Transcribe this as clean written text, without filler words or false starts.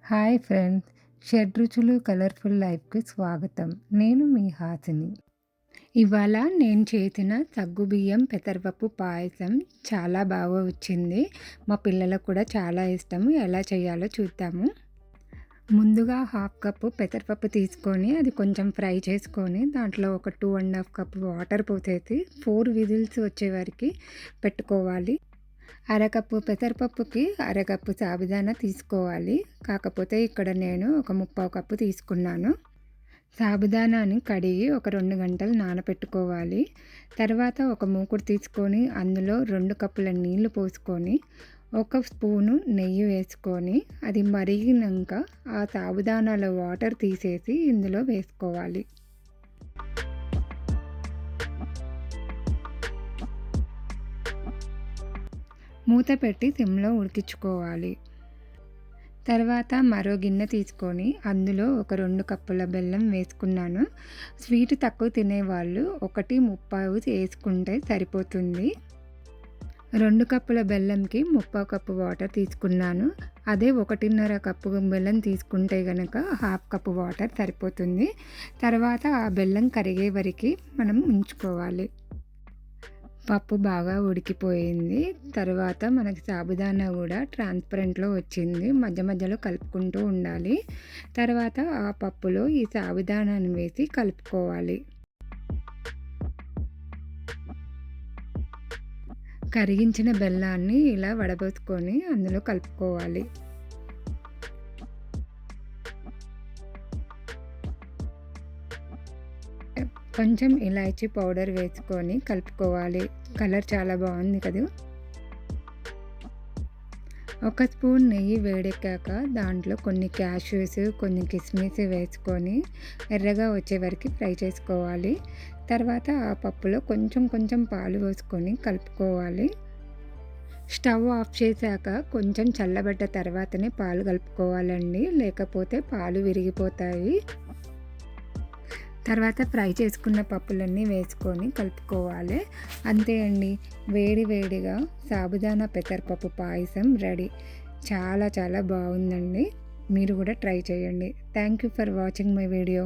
Hi friends, షడ్రుచులు colourful లైఫ్‌కి స్వాగతం. నేను మీ హాసిని. ఇవాళ నేను చేసిన సగ్గుబియ్యం పెసరపప్పు పాయసం చాలా బాగా వచ్చింది. మా పిల్లలకు కూడా చాలా ఇష్టం. ఎలా చేయాలో చూద్దాము. ముందుగా హాఫ్ కప్పు పెసరపప్పు తీసుకొని అది కొంచెం ఫ్రై చేసుకొని దాంట్లో ఒక 2½ కప్ వాటర్ పోసేసి 4 విజిల్స్ వచ్చే వరకు పెట్టుకోవాలి. అరకప్పు పెసరపప్పుకి అరకప్పు సాబుదానా తీసుకోవాలి. కాకపోతే ఇక్కడ నేను ఒక 3/4 కప్పు తీసుకున్నాను. సాబుదానాని కడిగి ఒక 2 గంటలు నానబెట్టుకోవాలి. తర్వాత ఒక మూకుడు తీసుకొని అందులో 2 కప్పుల నీళ్లు పోసుకొని 1 స్పూను నెయ్యి వేసుకొని అది మరిగినాక ఆ సాబుదానాల వాటర్ తీసేసి ఇందులో వేసుకోవాలి. మూత పెట్టి సిమ్లో ఉడికించుకోవాలి. తర్వాత మరో గిన్నె తీసుకొని అందులో ఒక 2 కప్పుల బెల్లం వేసుకున్నాను. స్వీట్ తక్కువ తినేవాళ్ళు 1/3 వేసుకుంటే సరిపోతుంది. 2 కప్పుల బెల్లంకి 3/4 కప్పు వాటర్ తీసుకున్నాను. అదే 1½ కప్పు బెల్లం తీసుకుంటే కనుక 1/2 కప్పు వాటర్ సరిపోతుంది. తర్వాత ఆ బెల్లం కరిగే వరకు మనం ఉంచుకోవాలి. పప్పు బాగా ఉడికిపోయింది. తర్వాత మనకి సాబుదానా కూడా ట్రాన్స్పరెంట్లో వచ్చింది. మధ్య మధ్యలో కలుపుకుంటూ ఉండాలి. తర్వాత ఆ పప్పులో ఈ సాబుదానాన్ని వేసి కలుపుకోవాలి. కరిగించిన బెల్లాన్ని ఇలా వడబోసుకొని అందులో కలుపుకోవాలి. కొంచెం ఇలాచీ పౌడర్ వేసుకొని కలుపుకోవాలి. కలర్ చాలా బాగుంది కదా. 1 స్పూన్ నెయ్యి వేడెక్కాక దాంట్లో కొన్ని క్యాష్యూస్, కొన్ని కిస్మిస్ వేసుకొని ఎర్రగా వచ్చే వరకు ఫ్రై చేసుకోవాలి. తర్వాత ఆ పప్పులో కొంచెం కొంచెం పాలు పోసుకొని కలుపుకోవాలి. స్టవ్ ఆఫ్ చేశాక కొంచెం చల్లబడ్డ తర్వాతనే పాలు కలుపుకోవాలండి, లేకపోతే పాలు విరిగిపోతాయి. తర్వాత ఫ్రై చేసుకున్న పప్పులన్నీ వేసుకొని కలుపుకోవాలి. అంతే అండి, వేడి వేడిగా సాబుదానా పెసరపప్పు పాయసం రెడీ. చాలా చాలా బాగుందండి. మీరు కూడా ట్రై చేయండి. Thank you for watching my video.